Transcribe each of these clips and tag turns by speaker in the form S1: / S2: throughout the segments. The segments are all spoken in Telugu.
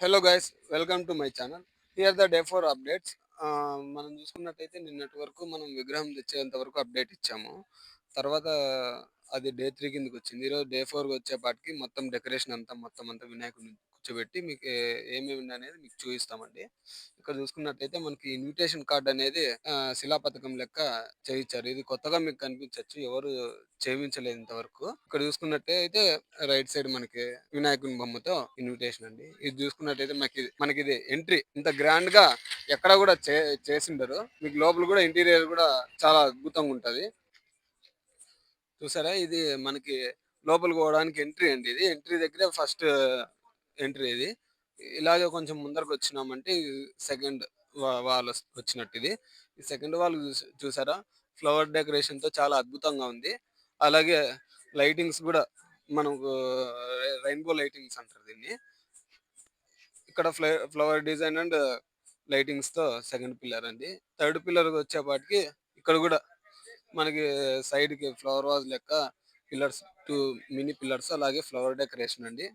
S1: Hello guys, welcome to my channel. Here the day 4 updates. మనం చూసుకున్నట్టయితే నిన్నటి వరకు మనం విగ్రహం తెచ్చేంత వరకు అప్డేట్ ఇచ్చాము. తర్వాత అది డే 3 కిందకి వచ్చింది. ఈరోజు డే 4 వచ్చేపాటికి మొత్తం డెకరేషన్ అంతా మొత్తం అంతా వినాయకుడిని కూర్చోబెట్టి మీకు ఏమేమి అనేది మీకు చూపిస్తామండి. ఇక్కడ చూసుకున్నట్టయితే మనకి ఇన్విటేషన్ కార్డ్ అనేది శిలాపథకం లెక్క చేయించారు. ఇది కొత్తగా మీకు కనిపించవచ్చు, ఎవరు చేయించలేదు ఇంతవరకు. ఇక్కడ చూసుకున్నట్టయితే రైట్ సైడ్ మనకి వినాయకుని బొమ్మతో ఇన్విటేషన్ అండి. ఇది చూసుకున్నట్టయితే మనకి ఇది ఎంట్రీ ఇంత గ్రాండ్ గా ఎక్కడ కూడా చేసిండరు. మీకు లోపల కూడా ఇంటీరియర్ కూడా చాలా అద్భుతంగా ఉంటది. చూసారా, ఇది మనకి లోపలికి పోవడానికి ఎంట్రీ అండి. ఇది ఎంట్రీ దగ్గర ఫస్ట్ ఎంట్రీ. ఇది ఇలాగే కొంచెం ముందరకు వచ్చినామంటే సెకండ్ వాల్ వచ్చినట్టు. ఇది ఈ సెకండ్ వాల్ చూసారా, ఫ్లవర్ డెకరేషన్ తో చాలా అద్భుతంగా ఉంది. అలాగే లైటింగ్స్ కూడా మనకు రెయిన్బో లైటింగ్స్ అంటారు దీన్ని. ఇక్కడ ఫ్లవర్ డిజైన్ అండ్ లైటింగ్స్ తో సెకండ్ పిల్లర్ అండి. థర్డ్ పిల్లర్ వచ్చేపాటికి ఇక్కడ కూడా మనకి సైడ్ కి ఫ్లవర్ వాజ్ లెక్క పిల్లర్స్, 2 మినీ పిల్లర్స్, అలాగే ఫ్లవర్ డెకరేషన్ అండి.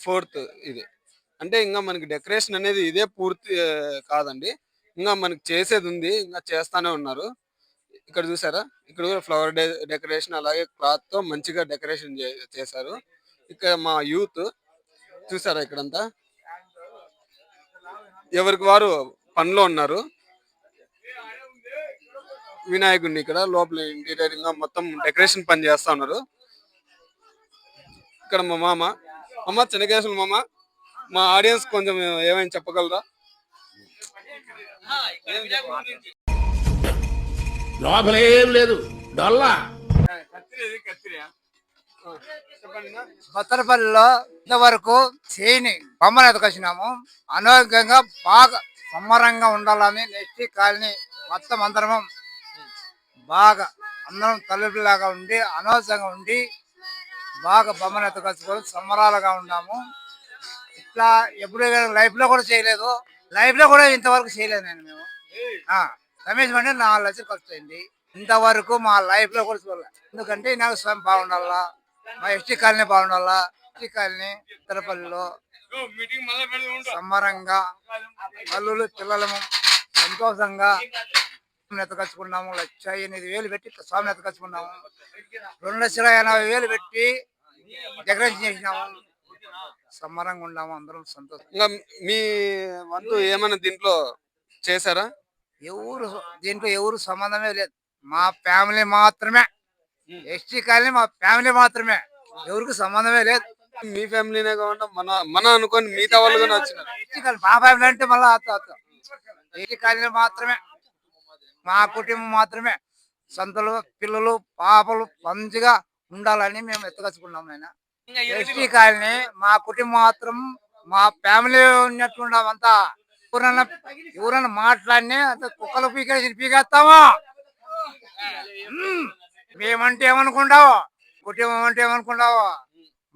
S1: ఫోర్త్ ఇది అంటే ఇంకా మనకి డెకరేషన్ అనేది ఇదే పూర్తి కాదండి, ఇంకా మనకి చేసేది ఉంది, ఇంకా చేస్తానే ఉన్నారు. ఇక్కడ చూసారా, ఇక్కడ కూడా ఫ్లవర్ డెకరేషన్ అలాగే క్లాత్ తో మంచిగా డెకరేషన్ చేశారు. ఇక్కడ మా యూత్ చూసారా, ఇక్కడంతా ఎవరికి వారు పనిలో ఉన్నారు. వినాయకుడిని ఇక్కడ లోపల ఇంటీరియర్ గా మొత్తం డెకరేషన్ పని చేస్తా ఉన్నారు. ఇక్కడ మా మామ చెన్నకేశ్వర మామ, మా ఆడియన్స్ కొంచెం ఏమైనా చెప్పగలరా?
S2: లోపలేం లేదు, డొల్లా.
S3: కొత్తపల్లిలో ఇంతవరకు చేయని బొమ్మలు ఎదకొచ్చినాము. ఆరోగ్యంగా బాగా సంబరంగా ఉండాలని నెక్స్ట్ కాలనీ మొత్తం అందరం బాగా అందరం తల్లిలాగా ఉండి అనవసరంగా ఉండి బాగా బొమ్మలు ఎత్తుకొచ్చుకొని సంబరాలుగా ఉన్నాము. ఇట్లా ఎప్పుడు లైఫ్ లో కూడా చేయలేదు, లైఫ్ లో కూడా ఇంతవరకు చేయలేదు నేను. మేము రమేష్ అంటే 4 లక్షలు ఖర్చు అయింది. ఇంతవరకు మా లైఫ్ లో కూడా చూడలేదు. ఎందుకంటే నాకు స్వయం బాగుండాలా, మా ఎస్టీ కాలనీ బాగుండాలా. ఎస్టీ కాలనీ తిరుపతిలో సంబరంగా అల్లులు పిల్లలము సంతోషంగా ఎత్తకచ్చుకున్నాము. 1,80,000 పెట్టి స్వామిని ఎత్తకచ్చుకున్నాము. 2,80,000 పెట్టి డెకరేషన్ చేసినాము. సంబరంగా ఉన్నాము, అందరం సంతోషం.
S1: ఇంకా మీ వంతు ఏమైనా దీంట్లో చేశారా?
S3: దీంట్లో ఎవరు సంబంధమే లేదు, మా ఫ్యామిలీ మాత్రమే. ఎస్టీ కాలనీ మా ఫ్యామిలీ మాత్రమే, ఎవరికి సంబంధమే లేదు.
S1: మీ ఫ్యామిలీనే కాకుండా మన అనుకోని మిగతా వాళ్ళు కూడా వచ్చినారు.
S3: ఎస్టీ కాలనీ మా ఫ్యామిలీ అంటే మళ్ళీ ఎస్టీ కాలనీ మాత్రమే, మా కుటుంబం మాత్రమే. సంతలు పిల్లలు పాపలు మంచిగా ఉండాలని మేము ఎత్తుకొచ్చుకున్నాం. నేను ఎస్టీ కాలనీ మా కుటుంబం మాత్రం, మా ఫ్యామిలీ ఉన్నట్లుండాం అంతా. ఎవరన్నా మాట్లాడినే అంత కుక్కలు పీకేస్తామా? మేమంటే ఏమనుకుంటావు, కుటుంబం అంటే ఏమనుకుంటావు?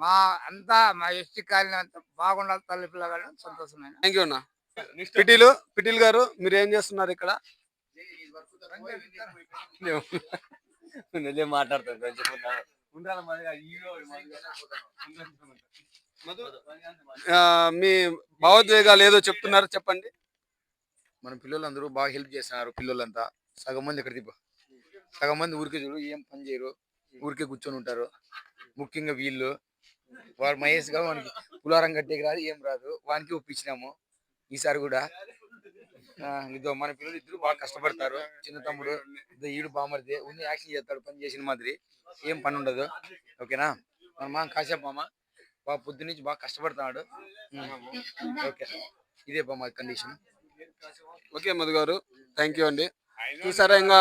S3: మా అంతా మా ఎస్టీ కాలనీ అంతా బాగుండాలి, తల్లి పిల్లగాడు సంతోషమైన.
S1: థ్యాంక్ యూ అన్న. పిటిల్ గారు, మీరు ఏం చేస్తున్నారు ఇక్కడ? మీ భావోద్వేగాలు ఏదో చెప్తున్నారు, చెప్పండి.
S4: మన పిల్లలందరూ బాగా హెల్ప్ చేస్తున్నారు. పిల్లలంతా సగం మంది ఇక్కడ సగం మంది ఊరికే చూడు, ఏం పని చేయరు, ఊరికే కూర్చొని ఉంటారు. ముఖ్యంగా వీళ్ళు వాడు మహేష్ గా వానికి పులారం కట్టేకి రాదు, ఏం రాదు, వానికి ఒప్పించినాము. ఈసారి కూడా ఇదో మన పిల్లలు ఇద్దరు బాగా కష్టపడతారు. చిన్న తమ్ముడు ఈడు బామర్ది ఉంది, యాక్షన్ చేస్తాడు, పని చేసిన మాదిరి ఏం పని ఉండదు. ఓకేనా? మన మామ కాసేపు మామ బాగా పొద్దు నుంచి బాగా కష్టపడుతున్నాడు. ఓకే, ఇదే మా కండిషన్.
S1: ఓకే మధు గారు, థ్యాంక్ యూ అండి. చూసారా, ఇంకా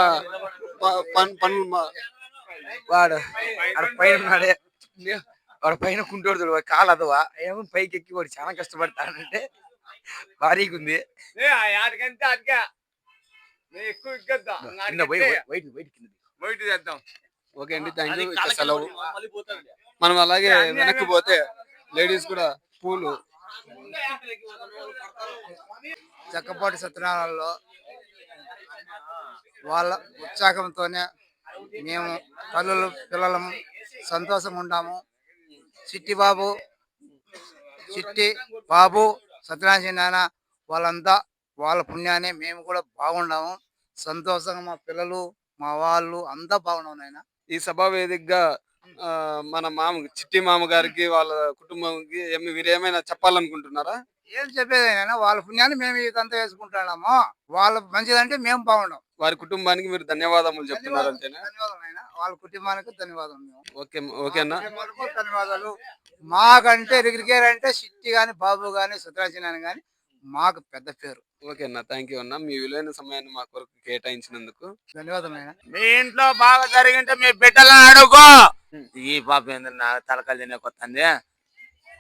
S1: పనులు
S4: వాడు పైన ఉన్నాడే, వాడు పైన కుంటోడు, కాలు అదవా ఏమో పైకి ఎక్కి వాడు చాలా కష్టపడతాడంటే భారీగా ఉంది.
S1: ఓకే అండి, థ్యాంక్ యూ. సెలవు. మనం అలాగే వెనక్కి పోతే లేడీస్ కూడా పూలు
S3: చక్కపాటి సత్యనారాయణలో వాళ్ళ ఉత్సాహంతోనే మేము తల్లులు పిల్లలము సంతోషంగా ఉంటాము. చిట్టి బాబు సత్యనారాయణ నాయన వాళ్ళంతా వాళ్ళ పుణ్యాన్ని మేము కూడా బాగున్నాము. సంతోషంగా మా పిల్లలు మా వాళ్ళు అంతా బాగున్నాం నాయన.
S1: ఈ సభా వేదికగా మన చిట్టి మామ గారికి వాళ్ళ కుటుంబంకి మీరేమైనా చెప్పాలనుకుంటున్నారా?
S3: ఏం చెప్పేది నాయన, వాళ్ళ పుణ్యాన్ని మేము ఇదంతా వేసుకుంటున్నాము. వాళ్ళ మంచిదంటే మేము బాగున్నాం.
S1: వారి కుటుంబానికి మీరు ధన్యవాదములు చెప్తున్నారు అంతేనా?
S3: ధన్యవాదాలు నాయన, వాళ్ళ కుటుంబానికి ధన్యవాదాలు. మేము
S1: ఓకే ఓకేనా?
S3: కుటుంబాలకు ధన్యవాదాలు. మాకంటే రిగిరికేర్ అంటే సిట్టి గాని బాబు గాని సుత్రాచీనాని గాని మాకు పెద్ద పేరు.
S1: ఓకే అన్న, థ్యాంక్ యూ అన్న, మీ విలువైన సమయాన్ని మా కొరకు కేటాయించినందుకు.
S3: ధన్యవాదాలు నాయన.
S4: మీ ఇంట్లో బాగా జరిగింటే మీ బిడ్డలను అడుగు. ఈ పాప ఏందన్నా తలకాయ తినే కొత్తంది.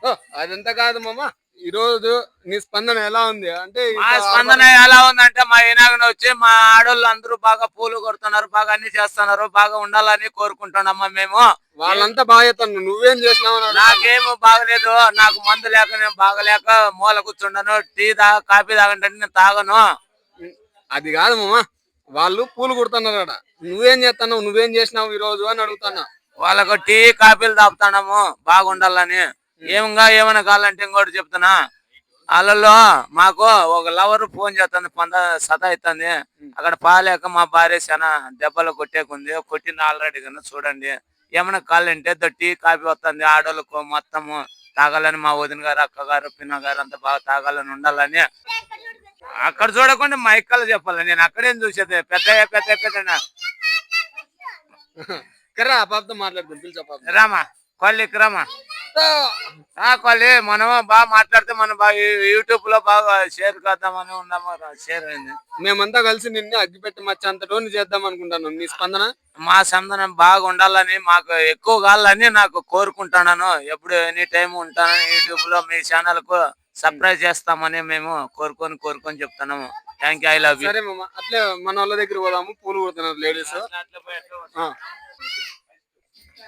S1: ఓ, అదంతా కాదు మామ, ఈ రోజు నీ స్పందన ఎలా ఉంది అంటే?
S4: మా స్పందన ఎలా ఉందంటే మా వినాయకుని వచ్చి మా ఆడోళ్ళు అందరూ బాగా పూలు కొడుతున్నారు, బాగా అన్ని చేస్తున్నారు, బాగా ఉండాలని కోరుకుంటున్నామా మేము.
S1: వాళ్ళంతా బాగా చేస్తాను, నువ్వేం చేసినావు?
S4: నాకేమో బాగలేదు, నాకు మందు లేక నేను బాగలేక మూల కూర్చుండాను. టీ కాఫీ తాగంటే నేను తాగను.
S1: అది కాదు మామ, వాళ్ళు పూలు కుడుతున్నారు, నువ్వేం చేస్తున్నావు, నువ్వేం చేసినావు ఈ రోజు అని అడుగుతున్నా.
S4: వాళ్ళకు టీ కాఫీలు తాపుతున్నాము బాగుండాలని. ఏమైనా కావాలంటే ఇంకోటి చెప్తున్నా, వాళ్ళలో మాకు ఒక లవర్ ఫోన్ చేస్తుంది, సతాయిస్తుంది. అక్కడ పాలేక మా భార్య చాలా దెబ్బలు కొట్టేకుంది, కొట్టింది ఆల్రెడీ కన్నా. చూడండి, ఏమైనా కావాలంటే టీ కాఫీ వస్తుంది ఆడోళ్ళకు మొత్తము తాగాలని. మా వదిన గారు, అక్క గారు, పిన్న గారు అంతా బాగా తాగాలని ఉండాలని. అక్కడ చూడకుండా మా ఇక్కలు చెప్పాలి, నేను అక్కడేం చూసేది. పెద్ద
S1: కర్రా పాపతో మాట్లాడుతుంది, పిలిచా
S4: రామా కొల్లికి రామా. కొల్లి మనం బాగా మాట్లాడితే మనం బాగా యూట్యూబ్ లో బాగా షేర్ చేద్దామని ఉన్నాము. షేర్ అయింది.
S1: మేమంతా కలిసి నిన్ను అగ్గిపెట్టి మచ్చ అంతటోని చేద్దాం అనుకుంటాను. నీ స్పందన?
S4: మా స్పందన బాగా ఉండాలని, మాకు ఎక్కువ కావాలని నాకు కోరుకుంటున్నాను. ఎప్పుడు ఎనీ టైం ఉంటానని యూట్యూబ్ లో మీ ఛానల్ కు సబ్స్క్రైబ్ చేస్తామని మేము కోరుకొని చెప్తున్నాము. Thank you, I love you.
S1: సరే మామ, అట్లే మన వాళ్ళ దగ్గర పోదాము. పూలు కొడుతున్నారు లేడీస్.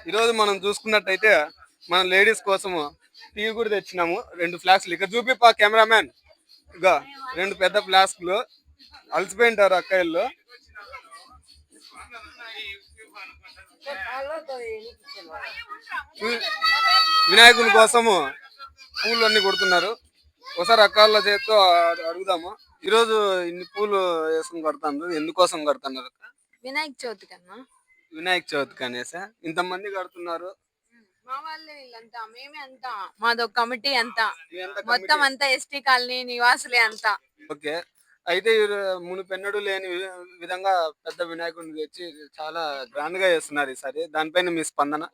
S1: ఈరోజు మనం చూసుకున్నట్టయితే మన లేడీస్ కోసము టీ కూడా తెచ్చినాము. 2 ఫ్లాస్క్లు ఇక్కడ చూపిపా కెమెరామ్యాన్. ఇక 2 పెద్ద ఫ్లాస్క్లు. అలసిపోయింటారు అక్కయ్యలు. వినాయకుని కోసము పూలు అన్ని కొడుతున్నారు. ఒకసారి అక్కళ్ళ చేతితో అడుగుదాము. ఈరోజు ఇన్ని పూలు వేసుకుని కడుతున్నారు, ఎందుకోసం కడుతున్నారు?
S5: వినాయక చవితి కన్నా.
S1: వినాయక చవితికి అనేసి ఇంతమంది కడుతున్నారు.
S5: మా వాళ్ళే వీళ్ళంతా, మేమే అంతా, మాదొక కమిటీ అంతా,
S1: ఇదంతా
S5: మొత్తం
S1: కమిటీ.
S5: అంతా ఎస్టీ కాలనీ నివాసులే అంతా.
S1: ఓకే, అయితే మునుపెన్నడూ లేని విధంగా పెద్ద వినాయకుడిని తెచ్చి చాలా గ్రాండ్ గా చేస్తున్నారు ఈసారి. దానిపైన మీ స్పందన?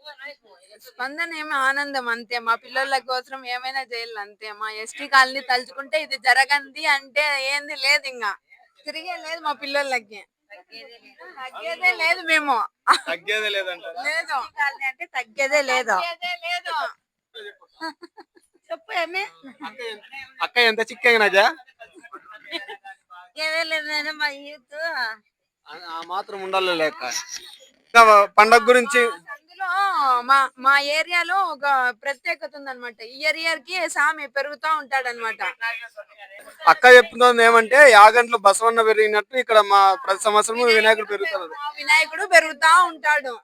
S5: స్పందన ఏమో ఆనందం అంతే. మా పిల్లల కోసం ఏమైనా చేయాలి అంతే. మా ఎస్టీ కాలనీ తలుచుకుంటే ఇది జరగంది అంటే ఏంది లేదు, ఇంకా తిరిగే లేదు మా పిల్లలకి. తగ్గేదే లేదు, మేము
S1: తగ్గేదే లేదంట.
S5: లేదు
S6: అంటే తగ్గేదే లేదు.
S5: తగ్గేదే లేదు.
S6: చెప్పు ఏమి
S1: అక్క ఎంత చిక్కగా నాజా?
S6: తగ్గేదే లేదు మా యూత్.
S1: ఆ మాత్రం ఉండాలి లేక. ఇంకా పండగ గురించి
S5: అందులో మా ఏరియాలో ఒక ప్రత్యేకత ఉందన్నమాట. ఇయర్ కి సామి పెరుగుతా ఉంటాడన్నమాట.
S1: అక్క చెప్తుంది ఏమంటే, యాగంట్లో బసవన్న పెరిగినట్టు ఇక్కడ మా ప్రతి సంవత్సరం వినాయకుడు పెరుగుతారు.
S5: వినాయకుడు పెరుగుతా ఉంటాడు.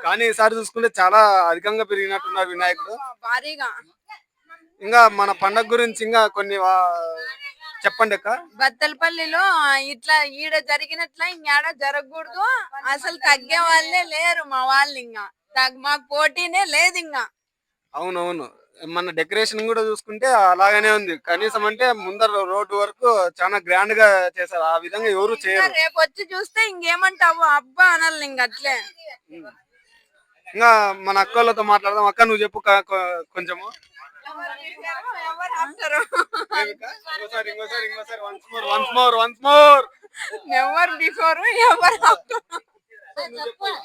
S1: కానీ ఈసారి చూసుకుంటే చాలా అధికంగా పెరిగినట్టున్నారు వినాయకుడు.
S5: భారీగా.
S1: ఇంకా మన పండగ గురించి ఇంకా కొన్ని చెప్పండి అక్క.
S5: బత్తలపల్లిలో ఇట్లా ఈడ జరిగినట్ల ఇంకాడ జరగకూడదు. అసలు తగ్గే వాళ్ళే లేరు మా వాళ్ళు. ఇంకా మాకు పోటీనే లేదు ఇంకా.
S1: అవునవును, మన డెకరేషన్ కూడా చూసుకుంటే అలాగనే ఉంది. కనీసం అంటే ముందర రోడ్డు వరకు చాలా గ్రాండ్ గా చేశారు. ఆ విధంగా ఎవరు చేయరు.
S5: రేపు వచ్చి చూస్తే ఇంకేమంటావు అబ్బా అనాలి ఇంక అట్లే.
S1: ఇంకా మన అక్కలతో మాట్లాడదాం. అక్క నువ్వు చెప్పు కొంచెము.
S5: ఎవరు బిఫోర్ ఎవరు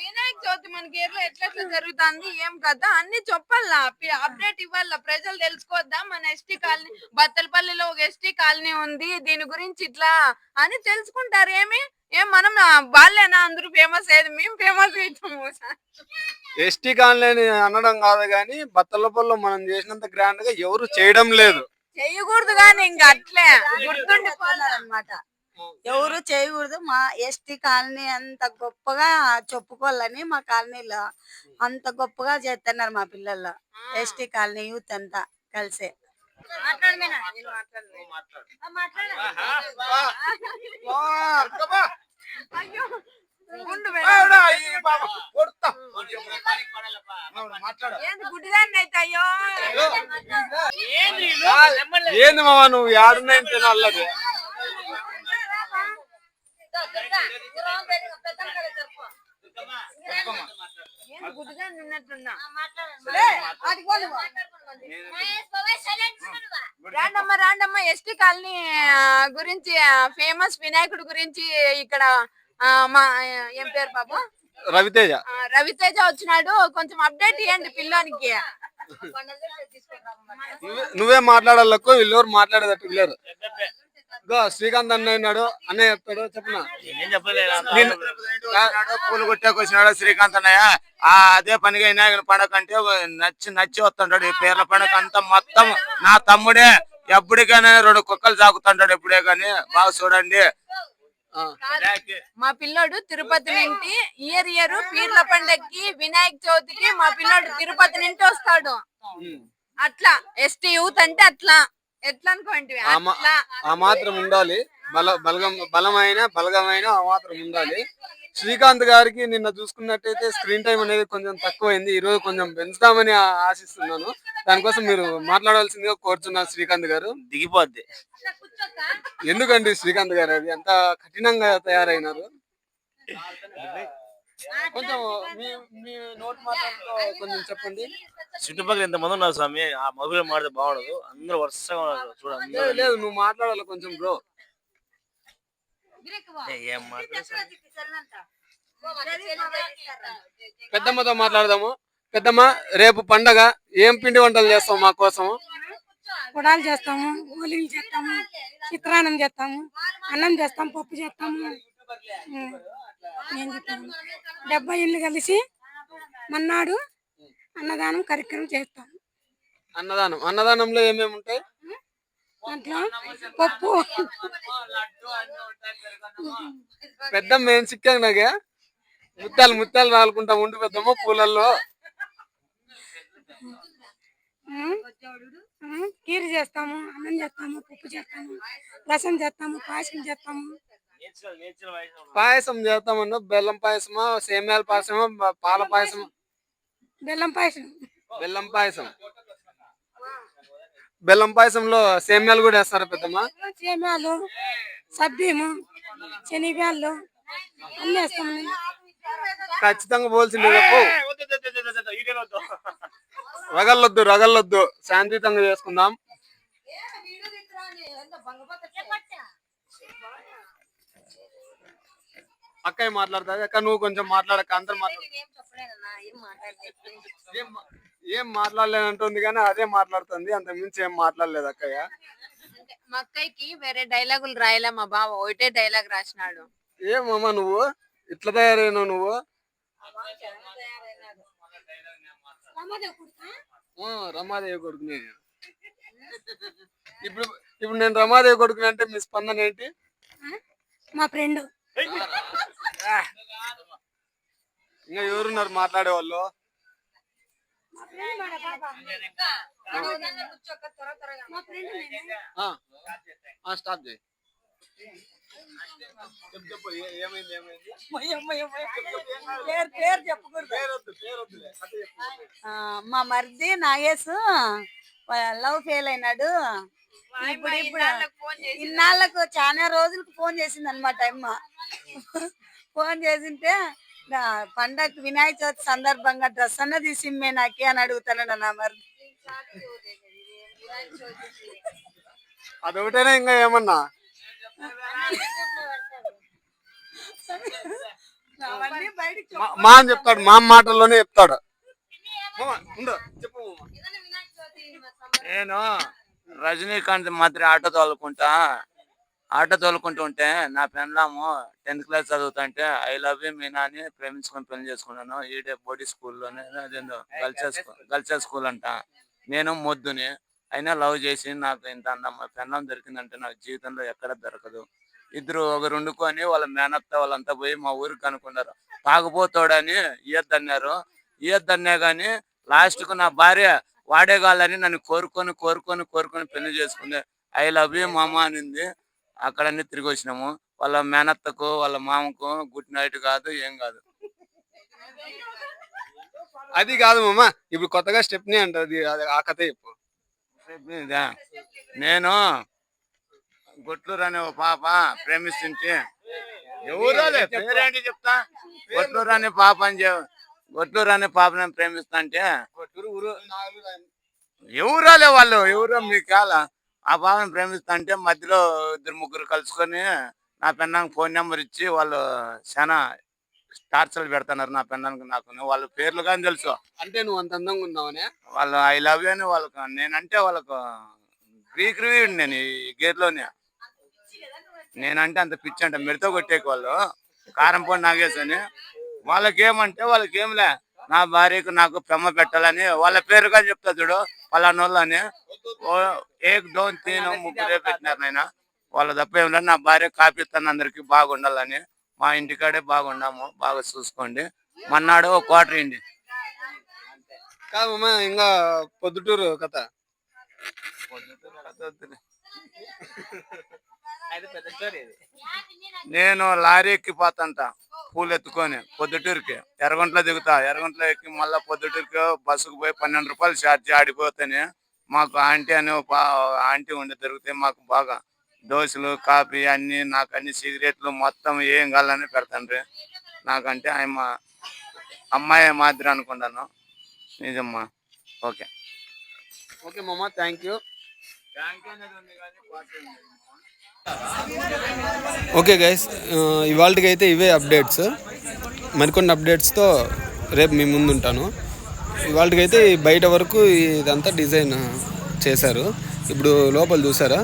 S5: వినాయక చవితి మనకి ఎట్లా ఎట్లా జరుగుతుంది ఏం కదా అన్ని చెప్పాలా, అప్డేట్ ఇవ్వాలా, ప్రజలు తెలుసుకోవద్దా. మన ఎస్టీ కాలనీ బత్తలపల్లిలో ఒక ఎస్టీ కాలనీ ఉంది, దీని గురించి ఇట్లా అని తెలుసుకుంటారు. ఏం మనం వాళ్ళేనా అందరూ ఫేమస్ అయ్యేది? మేము ఫేమస్ అవుతాము.
S1: ఎస్టీ కాలనీ అనడం కాదు కానీ బత్తలపల్లిలో మనం చేసినంత గ్రాండ్ గా ఎవరు చేయడం లేదు.
S5: చెయ్యకూడదు కానీ ఇంకా అట్లే
S6: గుర్తుండిపోవాలన్నమాట. ఎవరు చేయకూడదు. మా ఎస్టీ కాలనీ అంత గొప్పగా చెప్పుకోవాలని మా కాలనీలో అంత గొప్పగా చేస్తున్నారు మా పిల్లలు. ఎస్టీ కాలనీ యూత్ అంతా కలిసే.
S5: అయ్యో ఉండు ఏంది గుడ్డిదాన్ని అయితే అయ్యో
S1: ఏంది మామ నువ్వు ఏడున్నాయి తినాలది
S5: ఏంది గుడ్డిదాన్ని ఉన్నట్టున్నా రాండమ్మ ఎస్టీ కాలనీ గురించి ఫేమస్ వినాయకుడి గురించి ఇక్కడ మా ఏం పేరు బాబు
S1: రవితేజ
S5: రవితేజ వచ్చినాడు కొంచెం అప్డేట్ ఇవ్వండి పిల్లోనికి
S1: నువ్వే మాట్లాడాలకు వీళ్ళెవరు మాట్లాడేటట్టు లేరు ఇగో శ్రీకాంత్ అన్నయ్య ఉన్నాడు అన్నయ్య చెప్తాడు చెప్పనా
S4: పూలు కొట్టాకు వచ్చినాడు శ్రీకాంత్ అన్నయ్య అదే పనిగా వినాయకుని పండగ అంటే నచ్చి వస్తుంటాడు. ఈ పేర్ల పండగ అంతా మొత్తం నా తమ్ముడే. ఎప్పటికైనా 2 కుక్కలు సాగుతుంటాడు ఎప్పుడే గాని. బాగా చూడండి.
S5: మా పిల్లోడు తిరుపతి నుండి ఇయర్ పీర్ల పండగకి వినాయక చవితికి మా పిల్లోడు తిరుపతి నుండి వస్తాడు. అట్లా ఎస్టీ యూత్ అంటే అట్లా ఎట్లా అనుకోండి
S1: ఆ మాత్రం ఉండాలి. బలగమైన ఆ మాత్రం ఉండాలి. శ్రీకాంత్ గారికి నిన్న చూసుకున్నట్టయితే స్క్రీన్ టైం అనేది కొంచెం తక్కువైంది. ఈ రోజు కొంచెం పెంచుతామని ఆశిస్తున్నాను. దానికోసం మీరు మాట్లాడాల్సిందిగా కోరుతున్నాను. శ్రీకాంత్ గారు
S4: దిగిపోద్ది.
S1: ఎందుకండి శ్రీకాంత్ గారు అది ఎంత కఠినంగా తయారైనారు? కొంచెం మీ నోటి మాటలతో కొంచెం చెప్పండి.
S7: చుట్టుపక్కల ఎంతమంది ఉన్నారు స్వామి, ఆ మగులు మాడితే బాగుండదు. అందరూ వరుసగా ఉన్నారు చూడండి.
S1: లేదు నువ్వు మాట్లాడాలి కొంచెం బ్రో.
S7: ఏం మాట్లాడతారు?
S1: పెద్దమ్మతో మాట్లాడదాము. పెద్దమ్మ, రేపు పండగ ఏం పిండి వంటలు చేస్తావు మా కోసం?
S8: కుడాలు చేస్తాము, గోలీలు చేస్తాము, చిత్రాన్నం చేస్తాము, అన్నం చేస్తాము, పప్పు చేస్తాము. ఏం చెప్తాము, 70 ఇళ్ళు కలిసి మన్నాడు అన్నదానం కార్యక్రమం చేస్తాము.
S1: అన్నదానంలో ఏమేమి ఉంటాయి?
S8: దాంట్లో పప్పు,
S1: పెద్దమ్మ ఏం చిక్కాను నాకే ముత్యాలు రాలుకుంటా ఉండి పెద్దమ్మ పూలల్లో.
S8: కీరు చేస్తాము, అన్నం చేస్తాము, పప్పు చేస్తాము, రసం చేస్తాము, పాయసం చేస్తాము.
S1: పాయసం చేస్తామన్నా బెల్లం పాయసమా, సేమ్యాల పాయసమా, పాల పాయసమా?
S8: బెల్లం పాయసం.
S1: బెల్లం పాయసంలో సేమ్యాలు కూడా వేస్తారా పెద్దమ్మ?
S8: సేమ్యాలు, సబ్బీము, శనిబ్యాళ్ళు అన్ని వేస్తాము.
S1: ఖచ్చితంగా పోల్సింది. రగల్లొద్దు శాంతియుతంగా చేసుకుందాం. అక్కయ్య మాట్లాడుతుంది. అక్క నువ్వు కొంచెం మాట్లాడక అందరు ఏం మాట్లాడలేనంటుంది కానీ అదే మాట్లాడుతుంది. అంత మించి ఏం మాట్లాడలేదు అక్కయ్య.
S5: మా అక్కయ్యకి వేరే డైలాగులు రాయలే, మా బావ ఒకటే డైలాగ్ రాసినాడు.
S1: ఏమమ్మా నువ్వు ఇట్లా తయారైనావు? నువ్వు రమాదేవి కొడుకునే. ఇప్పుడు నేను రమాదేవి కొడుకునే అంటే మీ స్పందన ఏంటి?
S8: మా ఫ్రెండ్.
S1: ఇంకా ఎవరున్నారు మాట్లాడే వాళ్ళు? స్టాప్ చేయి.
S6: మా మరిది నాగేశ్ లవ్ ఫెయిల్ అయినాడు. ఇప్పుడు ఇన్నాళ్ళకు చాలా రోజులకు ఫోన్ చేసింది అనమాట అమ్మ. ఫోన్ చేసింటే పండగ వినాయక చవితి సందర్భంగా డ్రెస్ అన్న తీసిమ్మే నాకే అని అడుగుతాడు నా మరిది.
S1: అదొకటేనా ఇంకా ఏమన్నా? మా అని చెప్తాడు, మా మాటల్లోనే చెప్తాడు.
S4: నేను రజనీకాంత్ మాత్రం ఆటో తోలుకుంటూ ఉంటే నా పెళ్ళాము 10th క్లాస్ చదువుతుంటే ఐ లవ్ యూ మీనా అని ప్రేమించుకొని పెళ్లి చేసుకున్నాను. ఈడే బోర్డింగ్ స్కూల్లోనే, అదేందో గర్ల్స్ స్కూల్ అంట. నేను మొద్దుని అయినా లవ్ చేసి నాకు ఇంత అందమ్మ పెళ్ళం దొరికిందంటే నాకు జీవితంలో ఎక్కడ దొరకదు. ఇద్దరు ఒకరు వండుకొని వాళ్ళ మేనత్త వాళ్ళంతా పోయి మా ఊరికి కనుక్కున్నారు. తాగుపోతాడని ఈయద్దన్నారు. ఈయద్దన్నా గాని లాస్ట్ కు నా భార్య
S9: వాడే కావాలని నన్ను కోరుకొని పెళ్లి చేసుకుంది. ఐ లవ్ యూ మామ అనింది. అక్కడన్నీ తిరిగి వచ్చినాము. వాళ్ళ మేనత్తకు వాళ్ళ మామకు గుడ్ నైట్ కాదు, ఏం కాదు.
S1: అది కాదు మామ, ఇప్పుడు కొత్తగా స్టెప్ని అంటది, ఆ కథ చెప్పు.
S9: ఇదా? నేను గొట్లూరు అనే ఓ పాప ప్రేమిస్తుంటే, ఎవరోలే పేరేంటి చెప్తా, గొట్లూరు అనే పాప గొట్లూరు అనే పాపని ప్రేమిస్తా అంటే, ఎవరోలే వాళ్ళు ఎవరో మీకు కాలా, ఆ పాపని ప్రేమిస్తా అంటే మధ్యలో 2-3 కలుసుకొని నా పెన్నానికి ఫోన్ నెంబర్ ఇచ్చి వాళ్ళు చాలా టార్చర్లు పెడుతున్నారు నా పెన్నానికి. నాకు వాళ్ళ పేర్లు కానీ తెలుసు.
S1: అంటే నువ్వు అంత అందంగా ఉన్నావనే?
S9: వాళ్ళు ఐ లవ్ యూ అని వాళ్ళకు, నేనంటే వాళ్ళకు గ్రీక్ నేను ఈ గేర్లోనే. నేనంటే అంత పిచ్చి అంట, మెడతో కొట్టేకి వాళ్ళు కారం పొడి నాగేసని. వాళ్ళకేమంటే వాళ్ళకేంలే, నా భార్యకు నాకు ప్రేమ పెట్టాలని వాళ్ళ పేరుగా చెప్తా చూడు, పలానోళ్ళు అని. 1 2 3 ముగ్గురే పెట్టినారు నాయన. వాళ్ళ తప్ప ఏమిలే, నా భార్య కాపిస్తాను అందరికి బాగుండాలని. మా ఇంటికాడే బాగున్నాము, బాగా చూసుకోండి. మన్నాడు 1 క్వార్టర్ ఇండి.
S1: కాదు మామ, ఇంకా పొద్దుటూరు కథ.
S9: నేను లారీ ఎక్కిపోతాంట పూలు ఎత్తుకొని పొద్దుటూరుకి. ఎర్రగుంటలో దిగుతా, ఎర్రగుంటలో ఎక్కి మళ్ళీ పొద్దుటూరుకి బస్సుకు పోయి 12 రూపాయలు ఛార్జ్ ఆడిపోతేనే మాకు ఆంటీ అని ఆంటీ ఉండి దొరికితే మాకు బాగా దోశలు కాఫీ అన్ని, నాకు అన్ని సిగరెట్లు మొత్తం ఏం కావాలని పెడతాండ్రి. నాకంటే ఆయన అమ్మాయి మాదిరి అనుకుంటాను. నిజమ్మా. ఓకే
S1: ఓకే మామ, థ్యాంక్ యూ. ఓకే గైస్, ఇవాళకి అయితే ఇవే అప్డేట్స్. మరికొన్ని అప్డేట్స్తో రేపు మీ ముందు ఉంటాను. ఇవాళకి అయితే బయట వరకు ఇదంతా డిజైన్ చేశారు. ఇప్పుడు లోపల చూసారా,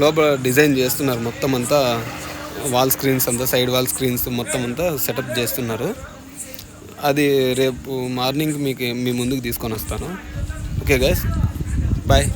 S1: లోపల డిజైన్ చేస్తున్నారు. మొత్తం అంతా వాల్ స్క్రీన్స్ అంతా, సైడ్ వాల్ స్క్రీన్స్ మొత్తం అంతా సెటప్ చేస్తున్నారు. అది రేపు మార్నింగ్ మీ ముందుకు తీసుకొని వస్తాను. Okay guys, bye.